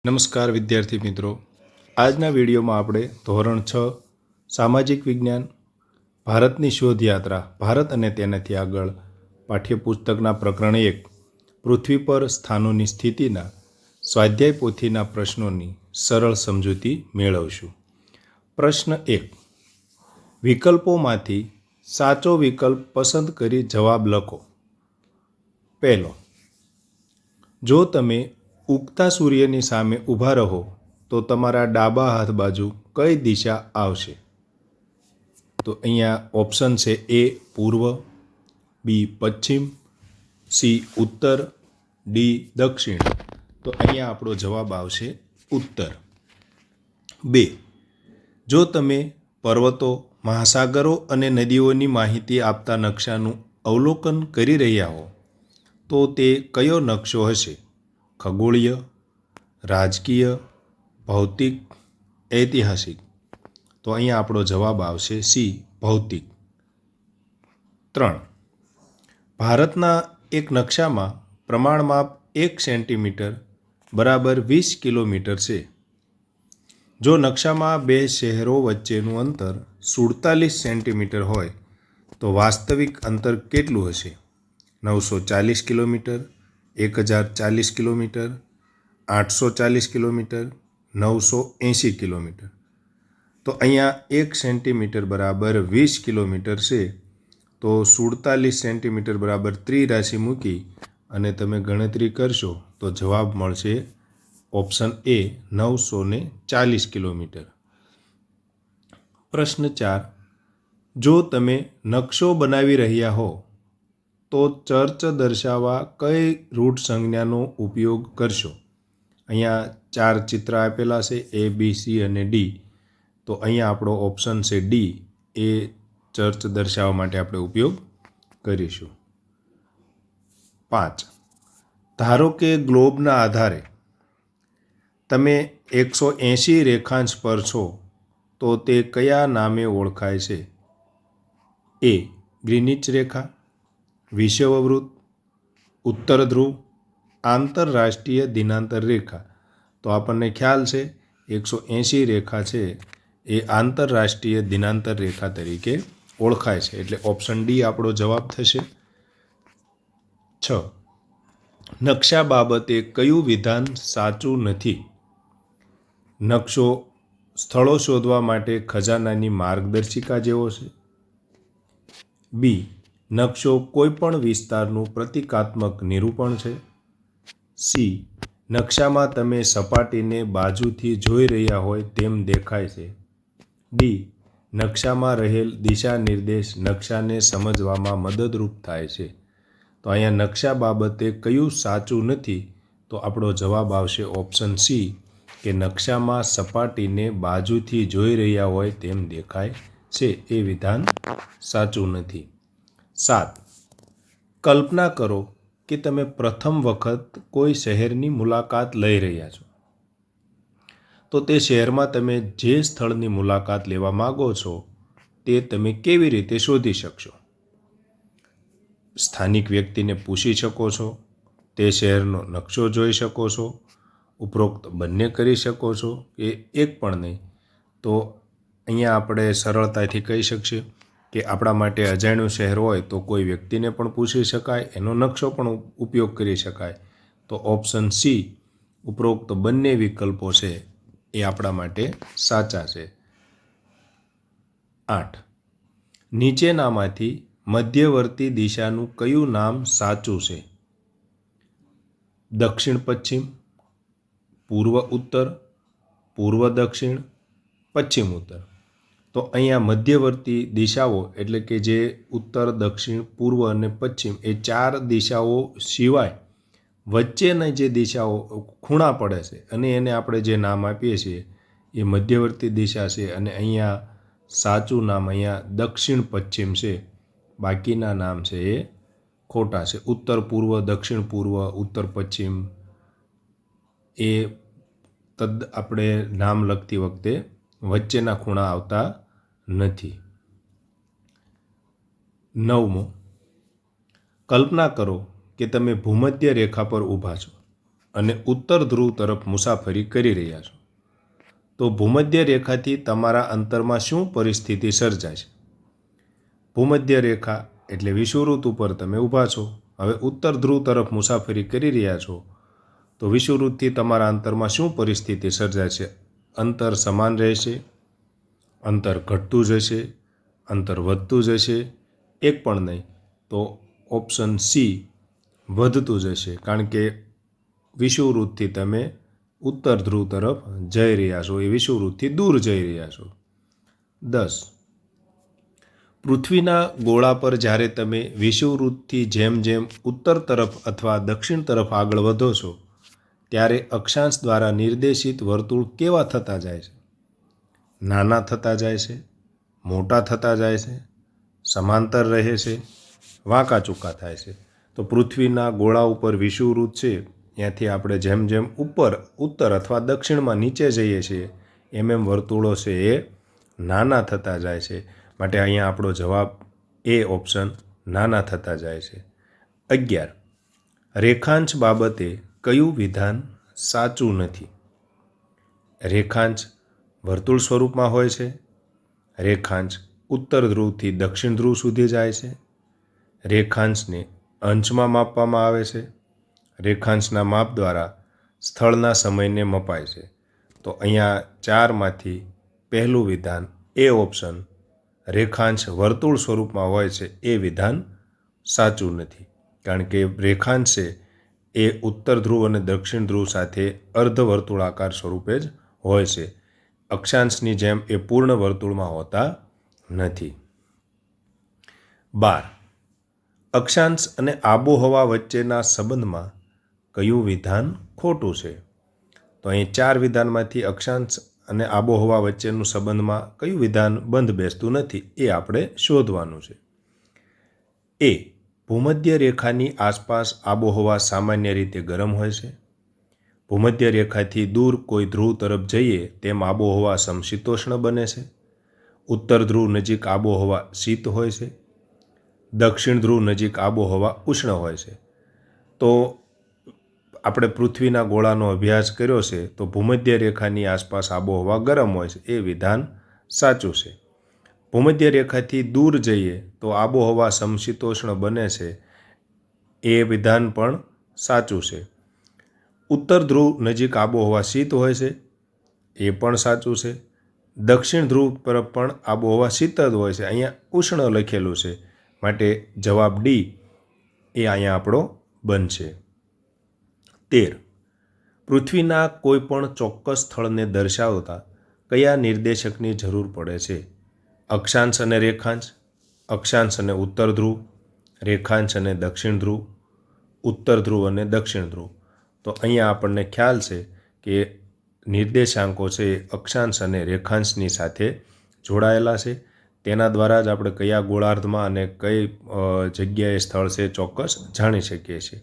નમસ્કાર વિદ્યાર્થી મિત્રો, આજના વિડીયોમાં આપણે ધોરણ 6 સામાજિક વિજ્ઞાન ભારતની શોધયાત્રા ભારત અને તેનાથી આગળ પાઠ્યપુસ્તકના પ્રકરણ 1 પૃથ્વી પર સ્થાનોની સ્થિતિના સ્વાધ્યાય પોથીના પ્રશ્નોની સરળ સમજૂતી મેળવશું. પ્રશ્ન 1. વિકલ્પોમાંથી સાચો વિકલ્પ પસંદ કરી જવાબ લખો. પહેલો, જો તમે ઉગતા સૂર્યની સામે ઊભા રહો તો તમારા ડાબા હાથ બાજુ કઈ દિશા આવશે? તો અહીંયા ઓપ્શન છે એ પૂર્વ, બી પશ્ચિમ, સી ઉત્તર, ડી દક્ષિણ. તો અહીંયા આપણો જવાબ આવશે ઉત્તર. 2. જો તમે પર્વતો, મહાસાગરો અને નદીઓની માહિતી આપતા નકશાનું અવલોકન કરી રહ્યા હો તો તે કયો નકશો હશે? ખગોળીય, રાજકીય, ભૌતિક, ઐતિહાસિક. તો અહીંયા આપણો જવાબ આવશે સી ભૌતિક. 3. ભારતના એક નકશામાં પ્રમાણમાપ 1 સેન્ટીમીટર બરાબર 20 કિલોમીટર છે. જો નકશામાં બે શહેરો વચ્ચેનું અંતર 47 સેન્ટીમીટર હોય તો વાસ્તવિક અંતર કેટલું હશે? 940 કિલોમીટર, 1040 કિલોમીટર, 840 કિલોમીટર, 980 કિલોમીટર. તો અહીંયા 1 સેન્ટીમીટર બરાબર 20 કિલોમીટર છે. તો 47 સેન્ટીમીટર બરાબર ત્રિરાશિ મૂકી અને તમે ગણતરી કરશો તો જવાબ મળશે ઓપ્શન એ 940 કિલોમીટર. પ્રશ્ન 4. જો તમે નકશો બનાવી રહ્યા હો તો ચર્ચ દર્શાવવા કઈ રૂટ સંજ્ઞાનો ઉપયોગ કરશો? અહીંયા 4 ચિત્ર આપેલા છે એ, બી, સી અને ડી. તો અહીંયા આપણો ઓપ્શન છે ડી, એ ચર્ચ દર્શાવવા માટે આપણે ઉપયોગ કરીશું. 5. ધારો કે ગ્લોબના આધારે તમે 180 રેખાંશ પર છો તો તે કયા નામે ઓળખાય છે? એ ગ્રીનિચ રેખા, વિષુવવૃત્ત, ઉત્તર ધ્રુવ, આંતરરાષ્ટ્રીય દિનાંતર રેખા. તો આપણને ખ્યાલ છે 180 રેખા છે એ આંતરરાષ્ટ્રીય દિનાંતર રેખા તરીકે ઓળખાય છે. એટલે ઓપ્શન ડી આપણો જવાબ થશે. 6. નકશા બાબતે કયું વિધાન સાચું નથી? નકશો સ્થળો શોધવા માટે ખજાનાની માર્ગદર્શિકા જેવો છે. બી, નકશો કોઈપણ વિસ્તારનું પ્રતીકાત્મક નિરૂપણ છે. સી, નકશામાં તમે સપાટીને બાજુથી જોઈ રહ્યા હોય તેમ દેખાય છે. ડી, નકશામાં રહેલ દિશા નિર્દેશ નકશાને સમજવામાં મદદરૂપ થાય છે. તો અહીંયા નકશા બાબતે કયું સાચું નથી? તો આપણો જવાબ આવશે ઓપ્શન સી, કે નકશામાં સપાટીને બાજુથી જોઈ રહ્યા હોય તેમ દેખાય છે. એ વિધાન સાચું નથી. 7. કલ્પના કરો કે તમે પ્રથમ વખત કોઈ શહેરની મુલાકાત લઈ રહ્યા છો. તો તે શહેરમાં તમે જે સ્થળની મુલાકાત લેવા માગો છો તે તમે કેવી રીતે શોધી શકશો? સ્થાનિક વ્યક્તિને પૂછી શકો છો, તે શહેરનો નકશો જોઈ શકો છો, ઉપરોક્ત બંને કરી શકો છો કે એક પણ નહીં. તો અહીંયા આપણે સરળતાથી કહી શકીએ કે આપણા માટે અજાણ્યું શહેર હોય તો કોઈ વ્યક્તિને પણ પૂછી શકાય, એનો નકશો પણ ઉપયોગ કરી શકાય. તો ઓપ્શન સી, ઉપરોક્ત બંને વિકલ્પો છે એ આપણા માટે સાચા છે. 8. નીચેનામાંથી મધ્યવર્તી દિશાનું કયું નામ સાચું છે? દક્ષિણ પશ્ચિમ, પૂર્વ ઉત્તર, પૂર્વ દક્ષિણ, પશ્ચિમ ઉત્તર. તો અહીંયા મધ્યવર્તી દિશાઓ એટલે કે જે ઉત્તર, દક્ષિણ, પૂર્વ અને પશ્ચિમ એ 4 દિશાઓ સિવાય વચ્ચેની જે દિશાઓ ખૂણા પડે છે અને એને આપણે જે નામ આપીએ છીએ એ મધ્યવર્તી દિશા છે. અને અહીંયા સાચું નામ અહીંયા દક્ષિણ પશ્ચિમ છે, બાકીના નામ છે એ ખોટા છે. ઉત્તર પૂર્વ, દક્ષિણ પૂર્વ, ઉત્તર પશ્ચિમ એ આપણે નામ લખતી વખતે વચ્ચેના ખૂણા આવતા નથી. 9. કલ્પના કરો કે તમે ભૂમધ્ય રેખા પર ઊભા છો અને ઉત્તર ધ્રુવ તરફ મુસાફરી કરી રહ્યા છો તો ભૂમધ્ય રેખાથી તમારા અંતરમાં શું પરિસ્થિતિ સર્જાય છે? ભૂમધ્ય રેખા એટલે વિષુવવૃત્ત ઉપર તમે ઊભા છો. હવે ઉત્તર ધ્રુવ તરફ મુસાફરી કરી રહ્યા છો તો વિષુવવૃત્તથી તમારા અંતરમાં શું પરિસ્થિતિ સર્જાય છે? અંતર સમાન રહેશે, અંતર ઘટતું જશે, અંતર વધતું જશે, એક પણ નહીં તો ઓપ્શન સી વધતું જશે, કારણ કે વિષુવવૃત્તથી તમે ઉત્તર ધ્રુવ તરફ જઈ રહ્યા છો, એ વિષુવવૃત્તથી દૂર જઈ રહ્યા છો. 10. પૃથ્વીના ગોળા પર જ્યારે તમે વિષુવવૃત્તથી જેમ જેમ ઉત્તર તરફ અથવા દક્ષિણ તરફ આગળ વધો છો ત્યારે અક્ષાંશ દ્વારા નિર્દેશિત વર્તુળ કેવા થતા જાય છે? નાના થતા જાય છે, મોટા થતા જાય છે, સમાંતર રહે છે, વાંકા ચૂકા થાય છે. તો પૃથ્વીના ગોળા ઉપર વિષુવવૃત્ત છે, ત્યાંથી આપણે જેમ જેમ ઉત્તર અથવા દક્ષિણમાં નીચે જઈએ છીએ એમ વર્તુળો છે એ નાના થતા જાય છે. માટે અહીંયા આપણો જવાબ એ ઓપ્શન નાના થતા જાય છે. 11. રેખાંશ બાબતે કયું વિધાન સાચું નથી? રેખાંશ વર્તુળ સ્વરૂપમાં હોય છે, રેખાંશ ઉત્તર ધ્રુવથી દક્ષિણ ધ્રુવ સુધી જાય છે, રેખાંશને અંશમાં માપવામાં આવે છે, રેખાંશના માપ દ્વારા સ્થળના સમયને મપાય છે. તો અહીંયા 4માંથી પહેલું વિધાન એ ઓપ્શન રેખાંશ વર્તુળ સ્વરૂપમાં હોય છે એ વિધાન સાચું નથી, કારણ કે રેખાંશ છે એ ઉત્તર ધ્રુવ અને દક્ષિણ ધ્રુવ સાથે અર્ધવર્તુળાકાર સ્વરૂપે જ હોય છે. અક્ષાંશની જેમ એ પૂર્ણ વર્તુળમાં હોતા નથી. 12. અક્ષાંશ અને આબોહવા વચ્ચેના સંબંધમાં કયું વિધાન ખોટું છે? તો અહીં 4 વિધાનમાંથી અક્ષાંશ અને આબોહવા વચ્ચેનું સંબંધમાં કયું વિધાન બંધ બેસતું નથી એ આપણે શોધવાનું છે. એ. ભૂમધ્ય રેખાની આસપાસ આબોહવા સામાન્ય રીતે ગરમ હોય છે. ભૂમધ્ય રેખાથી દૂર કોઈ ધ્રુવ તરફ જઈએ તેમ આબોહવા સમશીતોષ્ણ બને છે. ઉત્તર ધ્રુવ નજીક આબોહવા શીત હોય છે. દક્ષિણ ધ્રુવ નજીક આબોહવા ઉષ્ણ હોય છે. તો આપણે પૃથ્વીના ગોળાનો અભ્યાસ કર્યો છે તો ભૂમધ્ય રેખાની આસપાસ આબોહવા ગરમ હોય છે એ વિધાન સાચું છે. ભૂમધ્ય રેખાથી દૂર જઈએ તો આબોહવા સમશીતોષ્ણ બને છે એ વિધાન પણ સાચું છે. ઉત્તર ધ્રુવ નજીક આબોહવા શીત હોય છે એ પણ સાચું છે. દક્ષિણ ધ્રુવ પર પણ આબોહવા શીત જ હોય છે, અહીંયા ઉષ્ણ લખેલું છે, માટે જવાબ ડી એ અહીંયા આપણો બનશે. 13. પૃથ્વીના કોઈ પણ ચોક્કસ સ્થળને દર્શાવતા કયા નિર્દેશકની જરૂર પડે છે? અક્ષાંશ અને રેખાંશ, અક્ષાંશ અને ઉત્તર ધ્રુવ, રેખાંશ અને દક્ષિણ ધ્રુવ, ઉત્તર ધ્રુવ અને દક્ષિણ ધ્રુવ. તો અહીંયા આપણને ખ્યાલ છે કે નિર્દેશાંકો છે એ અક્ષાંશ અને રેખાંશની સાથે જોડાયેલા છે. તેના દ્વારા જ આપણે કયા ગોળાર્ધમાં અને કઈ જગ્યાએ સ્થળ છે ચોક્કસ જાણી શકીએ છીએ.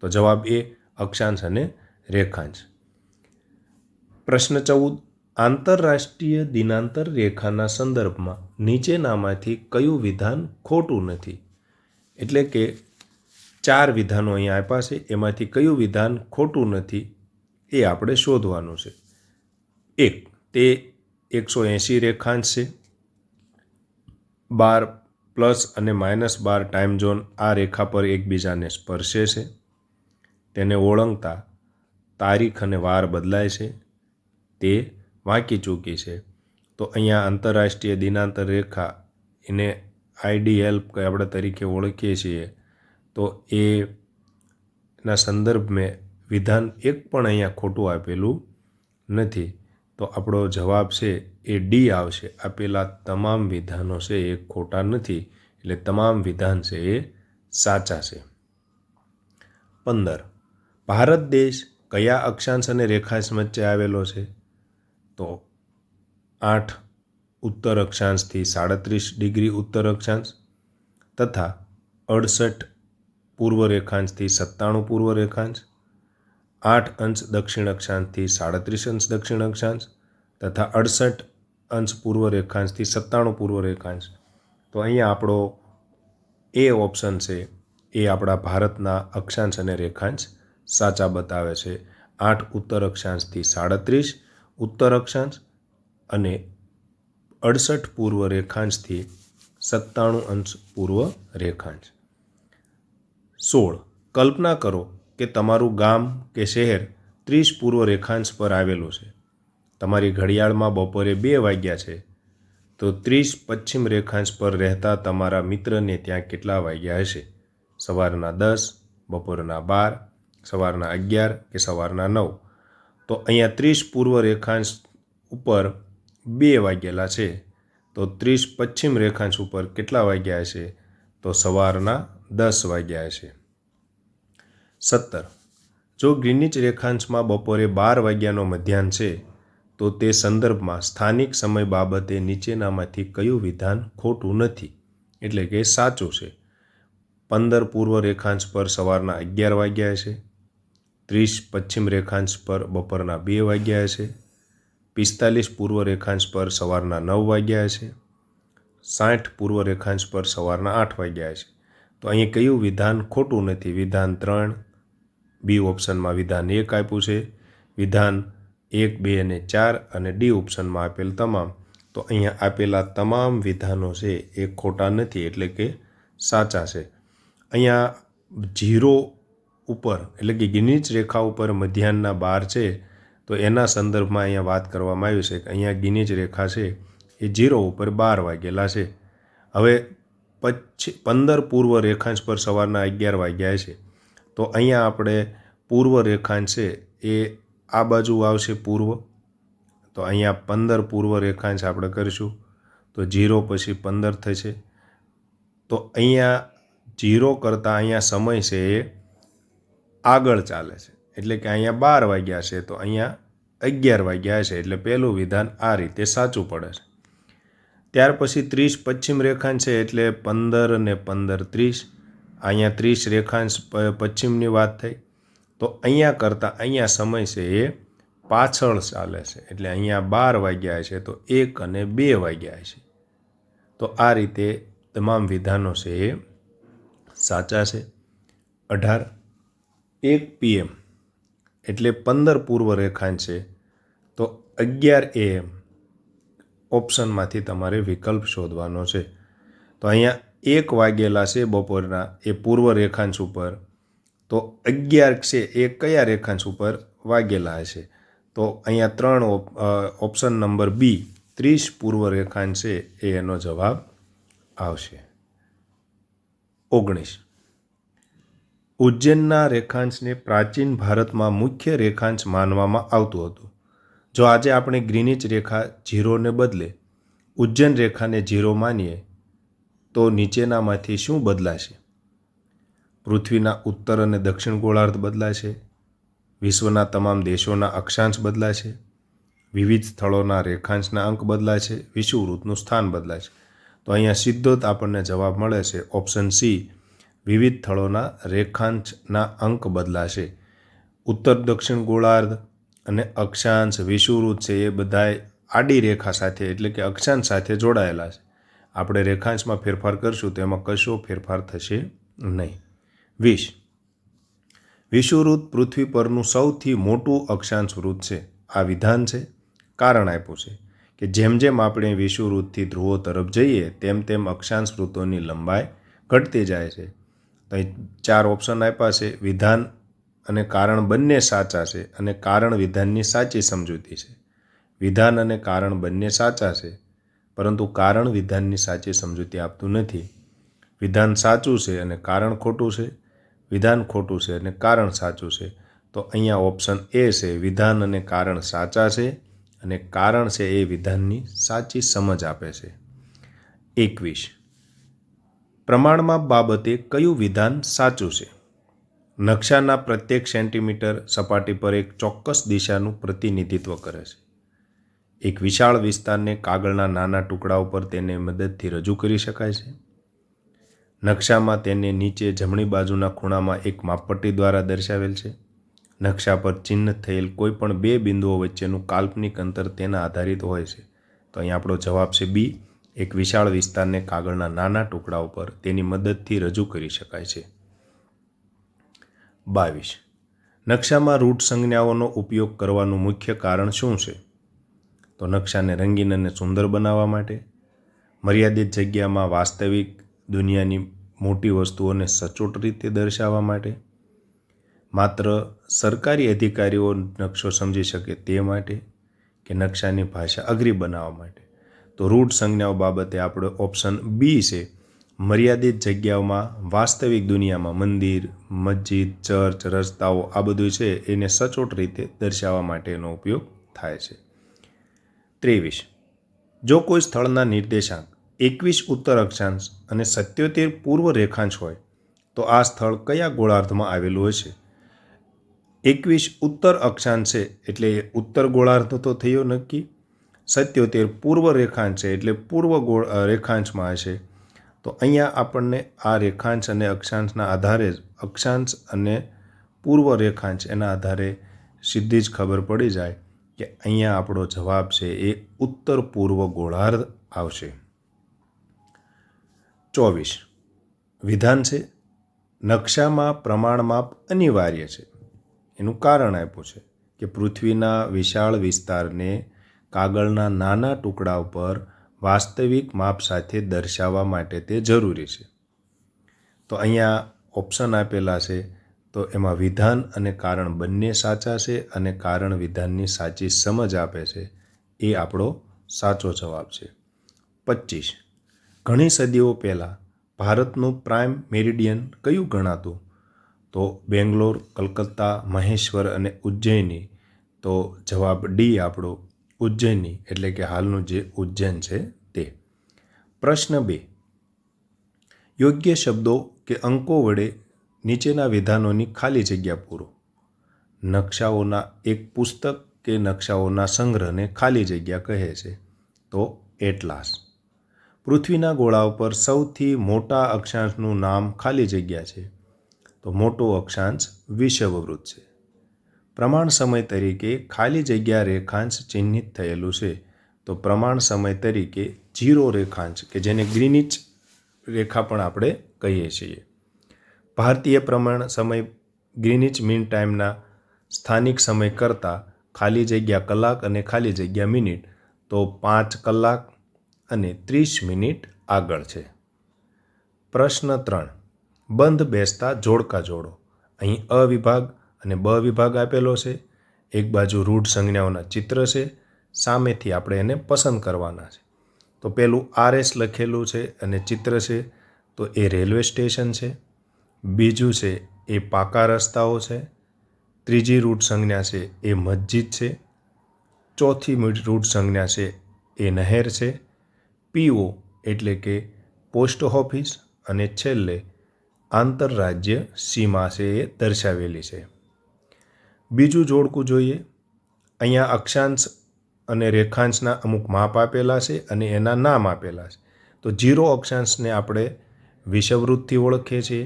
તો જવાબ એ અક્ષાંશ અને રેખાંશ. પ્રશ્ન 14. આંતરરાષ્ટ્રીય દિનાંતર રેખાના સંદર્ભમાં નીચેનામાંથી કયું વિધાન ખોટું નથી? એટલે કે 4 વિધાનો અહીંયા આપ્યા છે, એમાંથી કયું વિધાન ખોટું નથી એ આપણે શોધવાનું છે. 1. તે 180 રેખાંશ છે. 12 પ્લસ અને -12 ટાઈમ ઝોન આ રેખા પર એકબીજાને સ્પર્શે છે. તેને ઓળંગતા તારીખ અને વાર બદલાય છે. તે વાંકી ચૂકી છે. તો અહીંયા આંતરરાષ્ટ્રીય દિનાંતર રેખા એને IDL આપણે તરીકે ઓળખીએ છીએ. તો એના સંદર્ભમાં વિધાન એક પણ અહીંયા ખોટું આપેલું નથી. તો આપણો જવાબ છે એ ડી આવશે. આપેલા તમામ વિધાનો છે એ ખોટા નથી, એટલે તમામ વિધાન છે એ સાચા છે. 15. ભારત દેશ કયા અક્ષાંશ અને રેખાંશ વચ્ચે આવેલો છે? તો 8 ઉત્તર અક્ષાંશથી 37 ડિગ્રી ઉત્તર અક્ષાંશ તથા 68 પૂર્વ રેખાંશથી 97 પૂર્વ રેખાંશ, 8 અંશ દક્ષિણ અક્ષાંશથી 37 અંશ દક્ષિણ અક્ષાંશ તથા 68 અંશ પૂર્વ રેખાંશથી 97 પૂર્વ રેખાંશ. તો અહીંયા આપણો એ ઓપ્શન છે એ આપણા ભારતના અક્ષાંશ અને રેખાંશ સાચા બતાવે છે. 8 ઉત્તર અક્ષાંશથી 37 ઉત્તર અક્ષાંશ અને 68 પૂર્વ રેખાંશથી 97 અંશ પૂર્વ રેખાંશ. 16. કલ્પના કરો કે તમારું ગામ કે શહેર 30 પૂર્વ રેખાંશ પર આવેલું છે. તમારી ઘડિયાળમાં બપોરે 2 વાગ્યા છે, તો 30 પશ્ચિમ રેખાંશ પર રહેતા તમારા મિત્રને ત્યાં કેટલા વાગ્યા હશે? સવારના 10, બપોરના 12, સવારના 11 કે સવારના 9. તો અહીંયા 30 પૂર્વ રેખાંશ ઉપર 2 વાગેલા છે, તો 30 પશ્ચિમ રેખાંશ ઉપર કેટલા વાગ્યા હશે? તો સવારના 10 વાગ્યા હશે. 17. જો ગ્રીનિચ રેખાંશમાં બપોરે 12 વાગ્યાનો મધ્યાહન છે, તો તે સંદર્ભમાં સ્થાનિક સમય બાબતે નીચેનામાંથી કયું વિધાન ખોટું નથી, એટલે કે સાચું છે? 15 પૂર્વ રેખાંશ પર સવારના 11 વાગ્યા હશે. 30 પશ્ચિમ રેખાંશ પર બપોરના 2 વાગ્યા હશે. 45 પૂર્વ રેખાંશ પર સવારના 9 વાગ્યા હશે. 60 પૂર્વ રેખાંશ પર સવારના 8 વાગ્યા હશે. તો અહીં કયું વિધાન ખોટું નથી? વિધાન 3, બી ઓપ્શનમાં વિધાન 1 આપ્યું છે, વિધાન 1, 2 અને 4 અને ડી ઓપ્શનમાં આપેલ તમામ. તો અહીંયા આપેલા તમામ વિધાનો છે એ ખોટા નથી, એટલે કે સાચા છે. અહીંયા 0 ઉપર એટલે કે ગ્રીનિચ રેખા ઉપર મધ્યાહનના 12 છે, તો એના સંદર્ભમાં અહીંયા વાત કરવામાં આવી છે કે અહીંયા ગ્રીનિચ રેખા છે એ 0 ઉપર 12 વાગેલા છે. હવે 15 પૂર્વ રેખાંશ પર સવારના 11 વાગ્યા છે, તો અહીંયા આપણે પૂર્વ રેખાંશ છે એ આ બાજુ આવશે પૂર્વ, તો અહીંયા 15 પૂર્વ રેખાંશ આપણે કરીશું, તો 0 પછી 15 થશે. તો અહીંયા 0 કરતાં અહીંયા સમય છે એ આગળ ચાલે છે, એટલે કે અહીંયા 12 વાગ્યા છે, તો અહીંયા 11 વાગ્યા છે, એટલે પહેલું વિધાન આ રીતે સાચું પડે છે. ત્યાર પછી 30 પશ્ચિમ રેખાંશ છે, એટલે 15 અને 15 30. અહીંયા 30 રેખાંશ પશ્ચિમની વાત થઈ, તો અહીંયા કરતાં અહીંયા સમય છે એ પાછળ ચાલે છે, એટલે અહીંયા 12 વાગ્યા છે, તો 1 અને 2 વાગ્યા છે. તો આ રીતે તમામ વિધાનો છે એ સાચા છે. 18 1 PM એટલે 15 પૂર્વ રેખાંશ છે, તો 11 AM ઓપ્શનમાંથી તમારે વિકલ્પ શોધવાનો છે. તો અહીંયા 1 વાગેલા છે બપોરના એ પૂર્વ રેખાંશ ઉપર, તો 11 છે એ કયા રેખાંશ ઉપર વાગેલા હશે? તો અહીંયા 3 ઓપ્શન નંબર બી 30 પૂર્વ રેખાંશ છે એ એનો જવાબ આવશે. 19 ઉજ્જૈનના રેખાંશને પ્રાચીન ભારતમાં મુખ્ય રેખાંશ માનવામાં આવતું હતું. જો આજે આપણે ગ્રીનિચ રેખા 0ને બદલે ઉજ્જૈન રેખાને 0 માનીએ, તો નીચેનામાંથી શું બદલાશે? પૃથ્વીના ઉત્તર અને દક્ષિણ ગોળાર્ધ બદલાશે, વિશ્વના તમામ દેશોના અક્ષાંશ બદલાશે, વિવિધ સ્થળોના રેખાંશના અંક બદલાશે, વિષુવવૃત્તનું સ્થાન બદલાશે. તો અહીંયા સીધો જ આપણને જવાબ મળે છે ઓપ્શન સી, વિવિધ સ્થળોના રેખાંશના અંક બદલાશે. ઉત્તર દક્ષિણ ગોળાર્ધ અને અક્ષાંશ વિષુવવૃત્ત છે એ બધાય આડી રેખા સાથે એટલે કે અક્ષાંશ સાથે જોડાયેલા છે. આપણે રેખાંશમાં ફેરફાર કરશું તો એમાં કશો ફેરફાર થશે નહીં. 20 વિષુવવૃત્ત પૃથ્વી પરનું સૌથી મોટું અક્ષાંશ વૃત્ત છે. આ વિધાન છે. કારણ આપ્યું છે કે જેમ જેમ આપણે વિષુવવૃત્તથી ધ્રુવો તરફ જઈએ તેમ તેમ અક્ષાંશ વૃત્તોની લંબાઈ ઘટતી જાય છે. તો 4 ઓપ્શન આપ્યા છે. વિધાન અને કારણ બંને સાચા છે અને કારણ વિધાનની સાચી સમજૂતી છે. વિધાન અને કારણ બંને સાચા છે, પરંતુ કારણ વિધાનની સાચી સમજૂતી આપતું નથી. વિધાન સાચું છે અને કારણ ખોટું છે, વિધાન ખોટું છે અને કારણ સાચું છે. તો અહીંયા ઓપ્શન એ છે, વિધાન અને કારણ સાચા છે અને કારણ છે એ વિધાનની સાચી સમજ આપે છે. 21 પ્રમાણમાપ બાબતે કયું વિધાન સાચું છે? નકશાના પ્રત્યેક સેન્ટીમીટર સપાટી પર એક ચોક્કસ દિશાનું પ્રતિનિધિત્વ કરે છે. એક વિશાળ વિસ્તારને કાગળના નાના ટુકડા ઉપર તેને મદદથી રજૂ કરી શકાય છે. નકશામાં તેને નીચે જમણી બાજુના ખૂણામાં એક માપપટ્ટી દ્વારા દર્શાવેલ છે. નકશા પર ચિહ્ન થયેલ કોઈપણ 2 બિંદુઓ વચ્ચેનું કાલ્પનિક અંતર તેના આધારિત હોય છે. તો અહીં આપણો જવાબ છે બી, એક વિશાળ વિસ્તારને કાગળના નાના ટુકડા ઉપર તેની મદદથી રજૂ કરી શકાય છે. 22 નકશામાં રૂટ સંજ્ઞાઓનો ઉપયોગ કરવાનું મુખ્ય કારણ શું છે? તો નકશાને રંગીન અને સુંદર બનાવવા માટે, મર્યાદિત જગ્યામાં વાસ્તવિક દુનિયાની મોટી વસ્તુઓને સચોટ રીતે દર્શાવવા માટે, માત્ર સરકારી અધિકારીઓ નકશો સમજી શકે તે માટે, કે નકશાની ભાષા અઘરી બનાવવા માટે. તો રૂટ સંજ્ઞાઓ બાબતે આપણે ઓપ્શન બી છે, મર્યાદિત જગ્યાઓમાં વાસ્તવિક દુનિયામાં મંદિર, મસ્જિદ, ચર્ચ, રસ્તાઓ આ બધું છે એને સચોટ રીતે દર્શાવવા માટેનો ઉપયોગ થાય છે. 23. જો કોઈ સ્થળના નિર્દેશાંક 21 ઉત્તર અક્ષાંશ અને 77 પૂર્વ રેખાંશ હોય તો આ સ્થળ કયા ગોળાર્ધમાં આવેલું હશે? 21 ઉત્તર અક્ષાંશ છે એટલે ઉત્તર ગોળાર્ધ તો થયો નક્કી. 77 પૂર્વ રેખાંશ છે એટલે પૂર્વ રેખાંશમાં હશે. તો અહીંયા આપણને આ રેખાંશ અને અક્ષાંશના આધારે અક્ષાંશ અને પૂર્વ રેખાંશ એના આધારે સીધી જ ખબર પડી જાય કે અહીંયા આપણો જવાબ છે એ ઉત્તર પૂર્વ ગોળાર્ધ આવશે. 24. વિધાન છે નકશામાં પ્રમાણમાપ અનિવાર્ય છે. એનું કારણ આપ્યું છે કે પૃથ્વીના વિશાળ વિસ્તારને કાગળના નાના ટુકડા ઉપર વાસ્તવિક માપ સાથે દર્શાવવા માટે તે જરૂરી છે. તો અહીંયા ઓપ્શન આપેલા છે તો એમાં વિધાન અને કારણ બંને સાચા છે અને કારણ વિધાનની સાચી સમજ આપે છે એ આપણો સાચો જવાબ છે. 25. ઘણી સદીઓ પહેલાં ભારતનું પ્રાઇમ મેરિડિયન કયું ગણાતું? તો બેંગ્લોર, કલકત્તા, મહેશ્વર અને ઉજ્જૈની. તો જવાબ ડી આપણો ઉજ્જૈની એટલે કે હાલનું જે ઉજ્જૈન છે તે. પ્રશ્ન 2. યોગ્ય શબ્દો કે અંકો વડે નીચેના વિધાનોની ખાલી જગ્યા પૂરો. નકશાઓના એક પુસ્તક કે નકશાઓના સંગ્રહને ખાલી જગ્યા કહે છે. તો એટલાસ. પૃથ્વીના ગોળા ઉપર સૌથી મોટા અક્ષાંશનું નામ ખાલી જગ્યા છે. તો મોટો અક્ષાંશ વિષુવવૃત્ત છે. પ્રમાણ સમય તરીકે ખાલી જગ્યા રેખાંશ ચિહ્નિત થયેલું છે. તો પ્રમાણ સમય તરીકે 0 રેખાંશ કે જેને ગ્રીનિચ રેખા પણ આપણે કહીએ છીએ. ભારતીય પ્રમાણ સમય ગ્રીનિચ મીન ટાઈમના સ્થાનિક સમય કરતાં ખાલી જગ્યા કલાક અને ખાલી જગ્યા મિનિટ તો 5 કલાક અને 30 મિનિટ આગળ છે. પ્રશ્ન 3. બંધ બેસતા જોડકા જોડો. અહીં અ વિભાગ અને બ વિભાગ આપેલો છે. એક બાજુ રૂઢ સંજ્ઞાઓના ચિત્ર છે, સામેથી આપણે એને પસંદ કરવાના છે. તો પેલું RS લખેલું છે અને ચિત્ર છે તો એ રેલવે સ્ટેશન છે. બીજું છે એ પાકા રસ્તાઓ છે. ત્રીજી રૂટ સંજ્ઞા છે એ મસ્જિદ છે. ચોથી રૂટ સંજ્ઞા છે એ નહેર છે. PO એટલે કે પોસ્ટ ઓફિસ અને છેલ્લે આંતરરાજ્ય સીમા છે એ દર્શાવેલી છે. બીજું જોડકું જોઈએ. અહીંયા અક્ષાંશ અને રેખાંશના અમુક માપ આપેલા છે અને એના નામ આપેલા છે. તો 0 અક્ષાંશને આપણે વિષુવવૃત્તથી ઓળખીએ છીએ.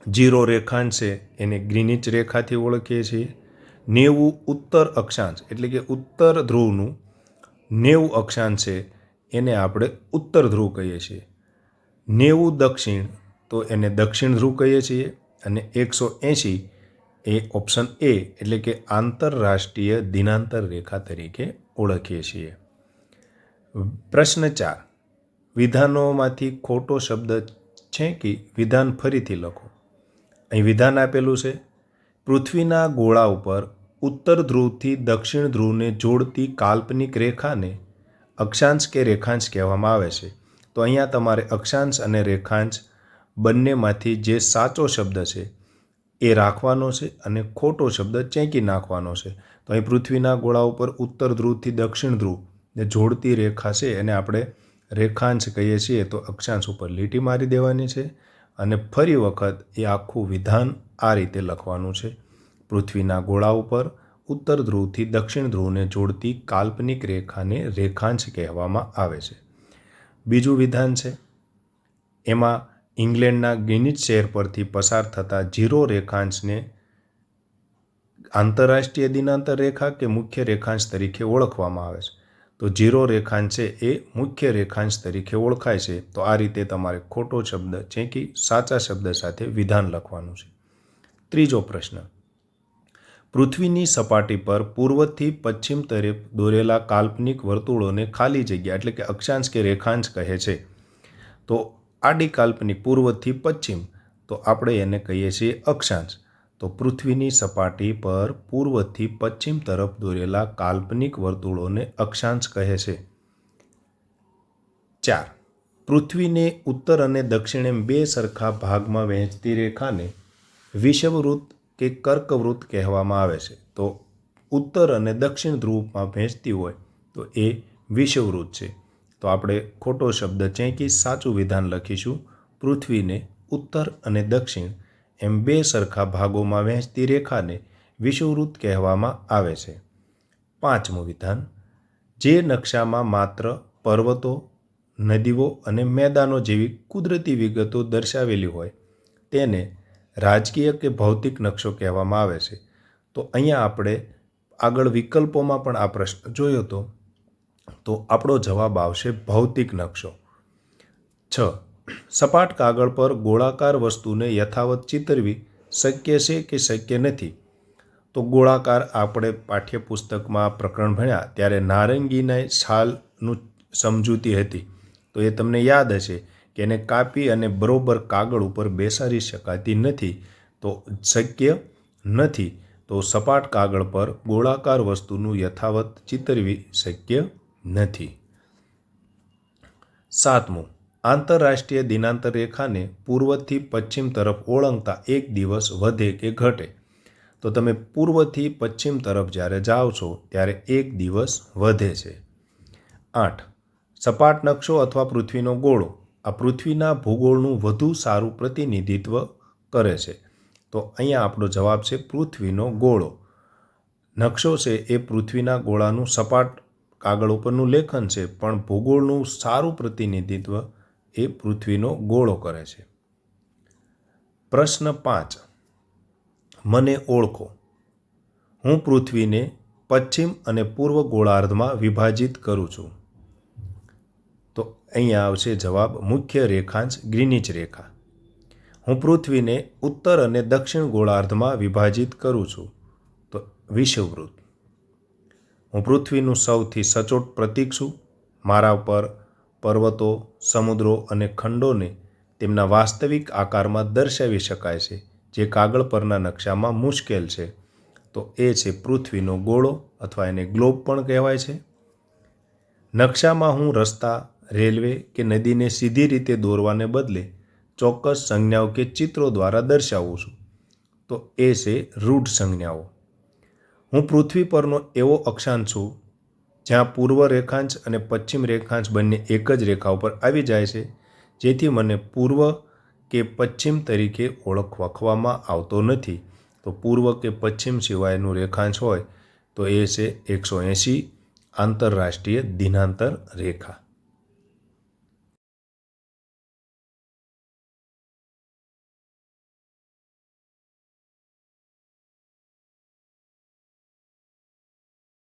0 રેખાંશ છે એને ગ્રીનિચ રેખાથી ઓળખીએ છીએ. 90 ઉત્તર અક્ષાંશ એટલે કે ઉત્તર ધ્રુવનું 90 અક્ષાંશ છે એને આપણે ઉત્તર ધ્રુવ કહીએ છીએ. 90 દક્ષિણ તો એને દક્ષિણ ધ્રુવ કહીએ છીએ. અને 180 એ ઓપ્શન એ એટલે કે આંતરરાષ્ટ્રીય દિનાંતર રેખા તરીકે ઓળખીએ છીએ. પ્રશ્ન 4. વિધાનોમાંથી ખોટો શબ્દ છે કે વિધાન ફરીથી લખો. અહીં વિધાન આપેલું છે પૃથ્વીના ગોળા ઉપર ઉત્તર ધ્રુવથી દક્ષિણ ધ્રુવને જોડતી કાલ્પનિક રેખાને અક્ષાંશ કે રેખાંશ કહેવામાં આવે છે. તો અહીંયા તમારે અક્ષાંશ અને રેખાંશ બંનેમાંથી જે સાચો શબ્દ છે એ રાખવાનો છે અને ખોટો શબ્દ ચેંકી નાખવાનો છે. તો અહીં પૃથ્વીના ગોળા ઉપર ઉત્તર ધ્રુવથી દક્ષિણ ધ્રુવને જોડતી રેખા છે એને આપણે રેખાંશ કહીએ છીએ. તો અક્ષાંશ ઉપર લીટી મારી દેવાની છે અને ફરી વખત એ આખું વિધાન આ રીતે લખવાનું છે. પૃથ્વીના ગોળા ઉપર ઉત્તર ધ્રુવથી દક્ષિણ ધ્રુવને જોડતી કાલ્પનિક રેખાને રેખાંશ કહેવામાં આવે છે. બીજું વિધાન છે એમાં ઇંગ્લેન્ડના ગ્રીનિચ શહેર પરથી પસાર થતા 0 રેખાંશને આંતરરાષ્ટ્રીય દિનાંતર રેખા કે મુખ્ય રેખાંશ તરીકે ઓળખવામાં આવે છે. તો 0 રેખાંશ છે એ મુખ્ય રેખાંશ તરીકે ઓળખાય છે. તો આ રીતે તમારે ખોટો શબ્દ ચેકી સાચા શબ્દ સાથે વિધાન લખવાનું છે. ત્રીજો પ્રશ્ન. પૃથ્વીની સપાટી પર પૂર્વથી પશ્ચિમ તરફ દોરેલા કાલ્પનિક વર્તુળોને ખાલી જગ્યા એટલે કે અક્ષાંશ કે રેખાંશ કહે છે. તો આડી કાલ્પનિક પૂર્વથી પશ્ચિમ તો આપણે એને કહીએ છીએ અક્ષાંશ. તો પૃથ્વીની સપાટી પર પૂર્વથી પશ્ચિમ તરફ દોરેલા કાલ્પનિક વર્તુળોને અક્ષાંશ કહે છે. 4. પૃથ્વીને ઉત્તર અને દક્ષિણ એમ બે સરખા ભાગમાં વહેંચતી રેખાને વિષુવવૃત્ત કે કર્કવૃત્ત કહેવામાં આવે છે. તો ઉત્તર અને દક્ષિણ ધ્રુવમાં વહેંચતી હોય તો એ વિષુવવૃત્ત છે. તો આપણે ખોટો શબ્દ ચેકી સાચું વિધાન લખીશું. પૃથ્વીને ઉત્તર અને દક્ષિણ એમ બે સરખા ભાગોમાં વહેંચતી રેખાને વિષુવવૃત્ત કહેવામાં આવે છે. 5મું વિધાન, જે નકશામાં માત્ર પર્વતો, નદીઓ અને મેદાનો જેવી કુદરતી વિગતો દર્શાવેલી હોય તેને રાજકીય કે ભૌતિક નકશો કહેવામાં આવે છે. તો અહીંયા આપણે આગળ વિકલ્પોમાં પણ આ પ્રશ્ન જોયો હતો. તો આપણો જવાબ આવશે ભૌતિક નકશો. 6. સપાટ કાગળ પર ગોળાકાર વસ્તુને યથાવત ચિતરવી શક્ય છે કે શક્ય નથી? તો ગોળાકાર આપણે પાઠ્યપુસ્તકમાં પ્રકરણ ભણ્યા ત્યારે નારંગીના છાલનું સમજૂતી હતી. તો એ તમને યાદ હશે કે એને કાપી અને બરોબર કાગળ ઉપર બેસાડી શકાતી નથી. તો શક્ય નથી. તો સપાટ કાગળ પર ગોળાકાર વસ્તુનું યથાવત ચિતરવી શક્ય નથી. 7મું, આંતરરાષ્ટ્રીય દિનાંતર રેખાને પૂર્વથી પશ્ચિમ તરફ ઓળંગતા એક દિવસ વધે કે ઘટે? તો તમે પૂર્વથી પશ્ચિમ તરફ જ્યારે જાઓ છો ત્યારે એક દિવસ વધે છે. 8. સપાટ નકશો અથવા પૃથ્વીનો ગોળો આ પૃથ્વીના ભૂગોળનું વધુ સારું પ્રતિનિધિત્વ કરે છે. તો અહીંયા આપણો જવાબ છે પૃથ્વીનો ગોળો. નકશો છે એ પૃથ્વીના ગોળાનું સપાટ કાગળ ઉપરનું લેખન છે, પણ ભૂગોળનું સારું પ્રતિનિધિત્વ એ પૃથ્વીનો ગોળો કરે છે. પ્રશ્ન 5. મને ઓળખો. હું પૃથ્વીને પશ્ચિમ અને પૂર્વ ગોળાર્ધમાં વિભાજિત કરું છું. તો અહીંયા આવશે જવાબ મુખ્ય રેખાંશ ગ્રીનિચ રેખા. હું પૃથ્વીને ઉત્તર અને દક્ષિણ ગોળાર્ધમાં વિભાજિત કરું છું. તો વિષુવવૃત્ત. હું પૃથ્વીનું સૌથી સચોટ પ્રતીક છું. મારા પર પર્વતો, સમુદ્રો અને ખંડોને તેમના વાસ્તવિક આકારમાં દર્શાવી શકાય છે, જે કાગળ પરના નકશામાં મુશ્કેલ છે. તો એ છે પૃથ્વીનો ગોળો અથવા એને ગ્લોબ પણ કહેવાય છે. નકશામાં હું રસ્તા, રેલવે કે નદીને સીધી રીતે દોરવાને બદલે ચોક્કસ સંજ્ઞાઓ કે ચિત્રો દ્વારા દર્શાવું છું. તો એ છે રૂઢ સંજ્ઞાઓ. હું પૃથ્વી પરનો એવો અક્ષાંશ છું જ્યાં પૂર્વ રેખાંશ અને પશ્ચિમ રેખાંશ બંને એક જ રેખા ઉપર આવી જાય છે, જેથી મને પૂર્વ કે પશ્ચિમ તરીકે ઓળખવામાં આવતો નથી. તો પૂર્વ કે પશ્ચિમ સિવાયનું રેખાંશ હોય તો એ છે 180 આંતરરાષ્ટ્રીય દિનાંતર રેખા.